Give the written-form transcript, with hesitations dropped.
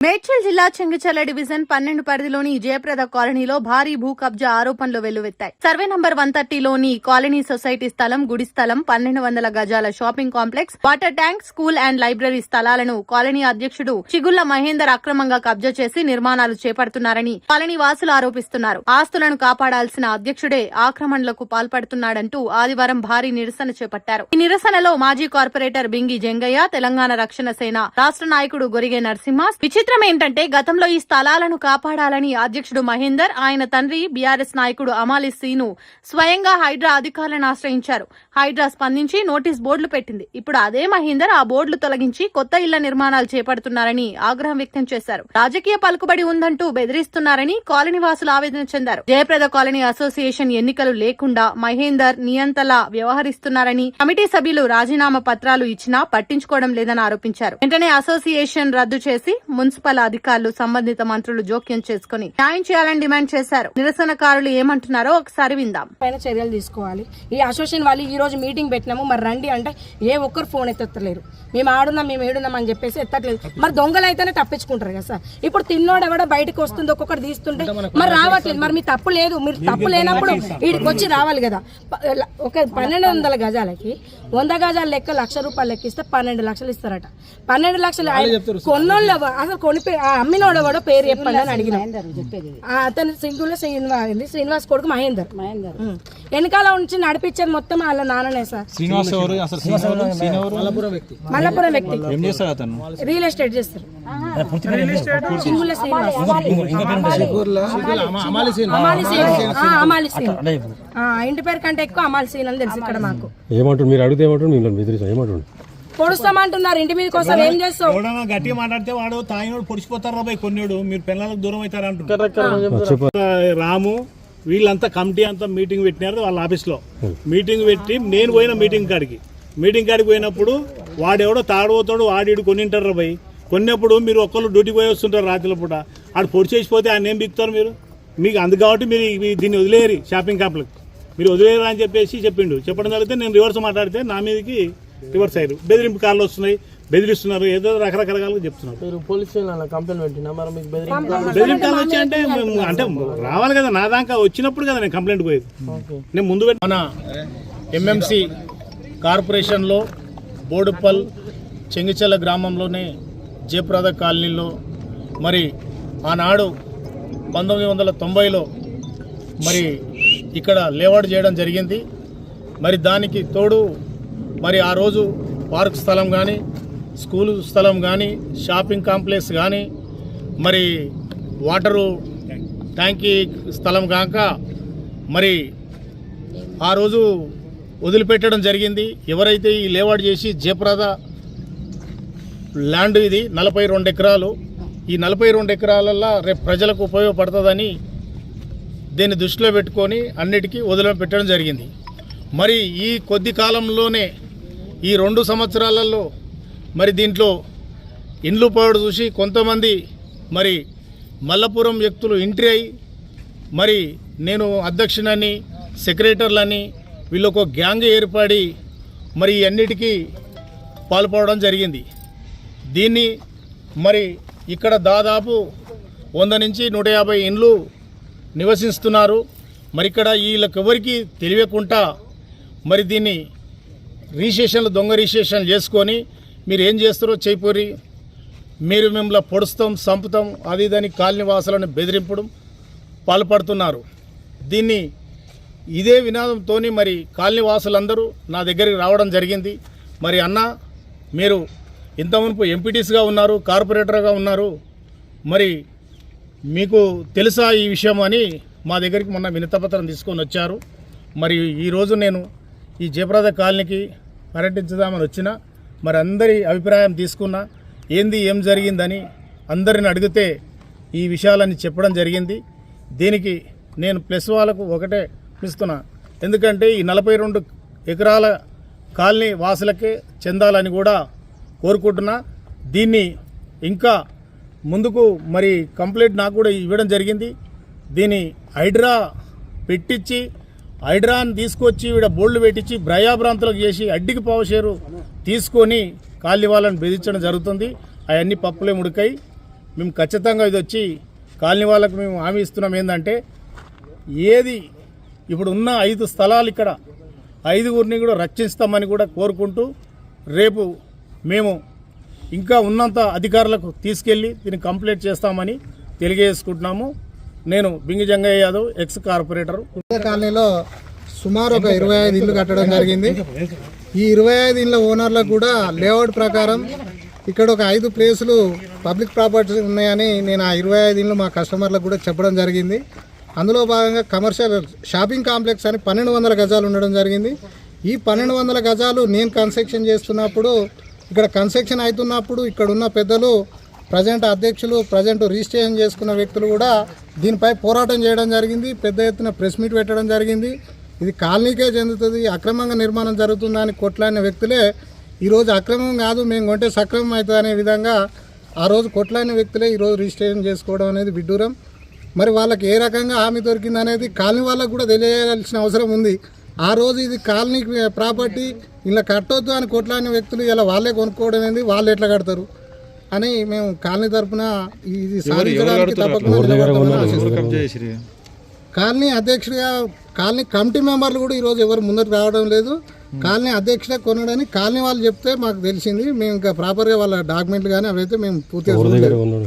మేడ్చల్ జిల్లా చెంగిచెర్ల డివిజన్ 12 పరిధిలోని జయప్రద కాలనీలో భారీ భూ కబ్జా ఆరోపణలు వెల్లువెత్తాయి. సర్వే నంబర్ 130లోని కాలనీ సొసైటీ స్థలం, గుడి స్థలం, 1200 గజాల shopping complex, water tank, school and library స్థలాలను కాలనీ అధ్యక్షుడు చిగుళ్ల మహేందర్ అక్రమంగా కబ్జా చేసి నిర్మాణాలు చేపడుతున్నారని కాలనీ వాసులు ఆరోపిస్తున్నారు. ఆస్తులను కాపాడాల్సిన అధ్యక్షుడే ఆక్రమణలకు పాల్పడుతున్నాడంటూ ఆదివారం భారీ నిరసన చేపట్టారు. ఈ నిరసనలో మాజీ కార్పొరేటర్ బింగి జంగయ్య, తెలంగాణ రక్షణ సేన రాష్ట్ర నాయకుడు గొరిగే నరసింహ. విచిత్రం ఏంటంటే గతంలో ఈ స్థలాలను కాపాడాలని అధ్యక్షుడు మహేందర్, ఆయన తండ్రి బీఆర్ఎస్ నాయకుడు అమాలి సీను స్వయంగా హైడ్రా అధికారులను ఆశ్రయించారు. హైడ్రా స్పందించి నోటీస్ బోర్డులు పెట్టింది. ఇప్పుడు అదే మహేందర్ ఆ బోర్డులు తొలగించి కొత్త ఇళ్ల నిర్మాణాలు చేపడుతున్నారని ఆగ్రహం వ్యక్తం చేశారు. రాజకీయ పలుకుబడి ఉందంటూ బెదిరిస్తున్నారని కాలనీ వాసులు ఆవేదన చెందారు. జయప్రద కాలనీ అసోసియేషన్ ఎన్నికలు లేకుండా మహేందర్ నియంతలా వ్యవహరిస్తున్నారని, కమిటీ సభ్యులు రాజీనామా పత్రాలు ఇచ్చినా పట్టించుకోవడం లేదని ఆరోపించారు. వెంటనే అసోసియేషన్ రద్దు చేసి మున్సిపల్ అధికారులు, సంబంధిత మంత్రులు జోక్యం చేసుకుని న్యాయం చేయాలని డిమాండ్ చేశారు. నిరసనకారులు ఏమంటున్నారో ఒకసారి విందాం. పైన చర్యలు తీసుకోవాలి. ఈ అసోసియేషన్ వాళ్ళు ఈ రోజు మీటింగ్ పెట్టినాము, మరి రండి అంటే ఏ ఒక్కరు ఫోన్ ఎత్తలేరు. మేము ఆడున్నాం, మేము ఏడున్నాం అని చెప్పేసి ఎత్తట్లేదు. మరి దొంగలు అయితేనే తప్పించుకుంటారు కదా సార్. ఇప్పుడు తిన్నోడు ఎవడో బయటకు వస్తుంది, ఒక్కొక్కటి తీస్తుంటే మరి రావట్లేదు. మరి మీ తప్పు లేదు, మీరు తప్పు లేనప్పుడు వీడికి వచ్చి రావాలి కదా. ఒక 1200 గజాలకి 100 గజాల లెక్క ₹1,00,000 లెక్కిస్తే 12 లక్షలు ఇస్తారట. 12 లక్షలు కొన్నోళ్ళు అసలు కొనిపి అమ్మినోడు కూడా పేరు చెప్పండి అని అడిగిన. అతను సింగుల శ్రీనివాస్ కొడుకు మహేందర్. వెనకాల ఉంచి నడిపించేది మొత్తం వాళ్ళ నాన్ననే సార్. మల్లపురం వ్యక్తి రియల్ ఎస్టేట్ చేస్తారు. సింగుల శ్రీనివాస్, అమాలి సీన్. ఇంటి పేరు కంటే ఎక్కువ అమాలి సీన్ అని తెలుసు ఇక్కడ మాకు. ఏమంటారు మీరు అడిగితే ఏమంటారు? పొడుస్తామంటున్నారు. ఇంటి మీద కోసం ఏం చేస్తావు? గట్టిగా మాట్లాడితే వాడు తాగినోడు పొడిచిపోతారు రాబాయి. కొన్నాడు మీరు పిల్లలకు దూరం అవుతారు అంటున్నారు. రాము వీళ్ళంతా కమిటీ అంతా మీటింగ్ పెట్టినారు వాళ్ళ ఆఫీస్లో. మీటింగ్ పెట్టి నేను పోయిన మీటింగ్ కాడికి పోయినప్పుడు వాడెవడో తాడబోతాడు, వాడు కొనింటారు రాబాయి. కొన్నప్పుడు మీరు ఒక్కళ్ళు డ్యూటీకి పోయి వస్తుంటారు రాత్రిలో పూట. ఆడు పొడి చేసిపోతే ఆయన ఏం బిక్తారు మీరు? మీకు అందు కాబట్టి మీరు దీన్ని వదిలేరు, షాపింగ్ కాంప్లెక్స్ మీరు వదిలేరు అని చెప్పేసి చెప్పడం జరిగితే నేను రివర్స్ మాట్లాడితే నా మీదకి రివర్స్ అయ్యారు. బెదిరింపు కాళ్ళు వస్తున్నాయి, బెదిరిస్తున్నారు, ఏదో రకరకాలుగా చెప్తున్నారు. బెదిరింపు కాళ్ళు వచ్చి అంటే రావాలి కదా, నా దాకా వచ్చినప్పుడు కదా నేను కంప్లైంట్ పోయేది. నేను ముందు మన ఎంఎంసి కార్పొరేషన్లో బోడుపల్ చెంగిచెర్ల గ్రామంలోనే జయప్రద కాలనీలో మరి ఆనాడు 1990లో మరి ఇక్కడ లేఅవుట్ చేయడం జరిగింది. మరి దానికి తోడు మరి ఆ రోజు పార్క్ స్థలం కానీ, స్కూలు స్థలం కానీ, షాపింగ్ కాంప్లెక్స్ కానీ, మరి వాటరు ట్యాంకీ స్థలం కాక మరి ఆ రోజు వదిలిపెట్టడం జరిగింది. ఎవరైతే ఈ లేఅవుట్ చేసి జయప్రద ల్యాండ్ ఇది 42 ఎకరాలు. ఈ 42 ఎకరాలల్లో రేపు ప్రజలకు ఉపయోగపడుతుందని దీన్ని దృష్టిలో పెట్టుకొని అన్నిటికీ వదిలిపెట్టడం జరిగింది. మరి ఈ కొద్ది కాలంలోనే ఈ 2 సంవత్సరాలలో మరి దీంట్లో ఇండ్లు పోవడం చూసి కొంతమంది మరి మల్లపురం వ్యక్తులు ఎంట్రీ అయ్యి మరి నేను అధ్యక్షునని, సెక్రటరీలని వీళ్ళు ఒక గ్యాంగ్ ఏర్పడి మరి అన్నిటికీ పాల్పడడం జరిగింది. దీన్ని మరి ఇక్కడ దాదాపు 100 నుంచి 150 ఇండ్లు నివసిస్తున్నారు. మరి ఇక్కడ వీళ్ళకి ఎవరికి తెలియకుండా మరి దీన్ని రిజిస్ట్రేషన్లు, దొంగ రిజిస్ట్రేషన్లు చేసుకొని మీరు ఏం చేస్తారో చేయపోరి, మీరు మిమ్మల్ని పొడుస్తాం, చంపుతాం, అది దాని కాలనీ వాసులను బెదిరింపడం పాల్పడుతున్నారు. దీన్ని ఇదే వినాదంతో మరి కాలనీ వాసులందరూ నా దగ్గరికి రావడం జరిగింది. మరి అన్న మీరు ఇంత మునుపు ఎంపీటీస్గా ఉన్నారు, కార్పొరేటర్గా ఉన్నారు, మరి మీకు తెలుసా ఈ విషయం అని మా దగ్గరికి మొన్న వినతిపత్రం తీసుకొని వచ్చారు. మరి ఈరోజు నేను ఈ జయప్రద కాలనీకి పర్యటించుదామని వచ్చిన మరి అందరి అభిప్రాయం తీసుకున్నా. ఏం జరిగిందని అందరిని అడిగితే ఈ విషయాలని చెప్పడం జరిగింది. దీనికి నేను ప్లస్ వాళ్ళకు ఒకటే ఇస్తున్నా, ఎందుకంటే ఈ 42 ఎకరాల కాలనీ వాసులకే చెందాలని కూడా కోరుకుంటున్నా. దీన్ని ఇంకా ముందుకు మరి కంప్లైంట్ నాకు కూడా ఇవ్వడం జరిగింది. దీన్ని హైడ్రా పెట్టించి, హైడ్రాని తీసుకొచ్చి ఈడ బోర్డులు పెట్టించి భయాభ్రాంతులకు చేసి అడ్డికి పావుషేరు తీసుకొని కాలనీ వాళ్ళని బెదిరించడం జరుగుతుంది. అవన్నీ పప్పులే ముడికాయి. మేము ఖచ్చితంగా ఇది వచ్చి కాలనీ వాళ్ళకు మేము హామీ ఇస్తున్నాం ఏంటంటే ఏది ఇప్పుడు ఉన్న 5 స్థలాలు ఇక్కడ 5గురిని కూడా రక్షిస్తామని కూడా కోరుకుంటూ రేపు మేము ఇంకా ఉన్నంత అధికారులకు తీసుకెళ్ళి దీన్ని కంప్లీట్ చేస్తామని తెలియజేసుకుంటున్నాము. నేను బింగి జంగయ్య యాదవ్, ఎక్స్ కార్పొరేటర్. కాలనీలో సుమారు ఒక 25 ఇళ్ళు కట్టడం జరిగింది. ఈ 25 ఇళ్ళ ఓనర్లకు కూడా లేఅవుట్ ప్రకారం ఇక్కడ ఒక 5 ప్లేసులు పబ్లిక్ ప్రాపర్టీస్ ఉన్నాయని నేను ఆ 25 ఇళ్ళు మా కస్టమర్లకు కూడా చెప్పడం జరిగింది. అందులో భాగంగా కమర్షియల్ షాపింగ్ కాంప్లెక్స్ అని 1200 గజాలు ఉండడం జరిగింది. ఈ 1200 గజాలు నేను కన్స్ట్రక్షన్ చేస్తున్నప్పుడు, ఇక్కడ కన్స్ట్రక్షన్ అవుతున్నప్పుడు ఇక్కడ ఉన్న పెద్దలు, ప్రజెంట్ అధ్యక్షులు, ప్రజెంట్ రిజిస్ట్రేషన్ చేసుకున్న వ్యక్తులు కూడా దీనిపై పోరాటం చేయడం జరిగింది. పెద్ద ఎత్తున ప్రెస్ మీట్ పెట్టడం జరిగింది. ఇది కాలనీకే చెందుతుంది, అక్రమంగా నిర్మాణం జరుగుతుందని కొట్లాడిన వ్యక్తులే ఈరోజు అక్రమం కాదు మేము కొంటే సక్రమం అవుతుంది అనే విధంగా ఆ రోజు కొట్లాడిన వ్యక్తులే ఈరోజు రిజిస్ట్రేషన్ చేసుకోవడం అనేది విడ్డూరం. మరి వాళ్ళకి ఏ రకంగా హామీ దొరికింది అనేది కాలనీ వాళ్ళకు కూడా తెలియాల్సిన అవసరం ఉంది. ఆ రోజు ఇది కాలనీ ప్రాపర్టీ ఇలా కట్టొద్దు అని కొట్లాడిన వ్యక్తులు ఇలా వాళ్ళే కొనుక్కోవడం ఏంది, వాళ్ళు ఎట్లా కడతారు అని మేము కాలనీ తరఫున ఇది సాధించడానికి తప్పకుండా నిలబడతామని ఆశిస్తున్నాం. కాలనీ అధ్యక్షుడిగా కాలనీ కమిటీ మెంబర్లు కూడా ఈరోజు ఎవరు ముందరికి రావడం లేదు. కాలనీ అధ్యక్షుడే కొనడని కాలనీ వాళ్ళు చెప్తే మాకు తెలిసింది. మేము ఇంకా ప్రాపర్గా వాళ్ళ డాక్యుమెంట్లు కానీ అవైతే మేము పూర్తిగా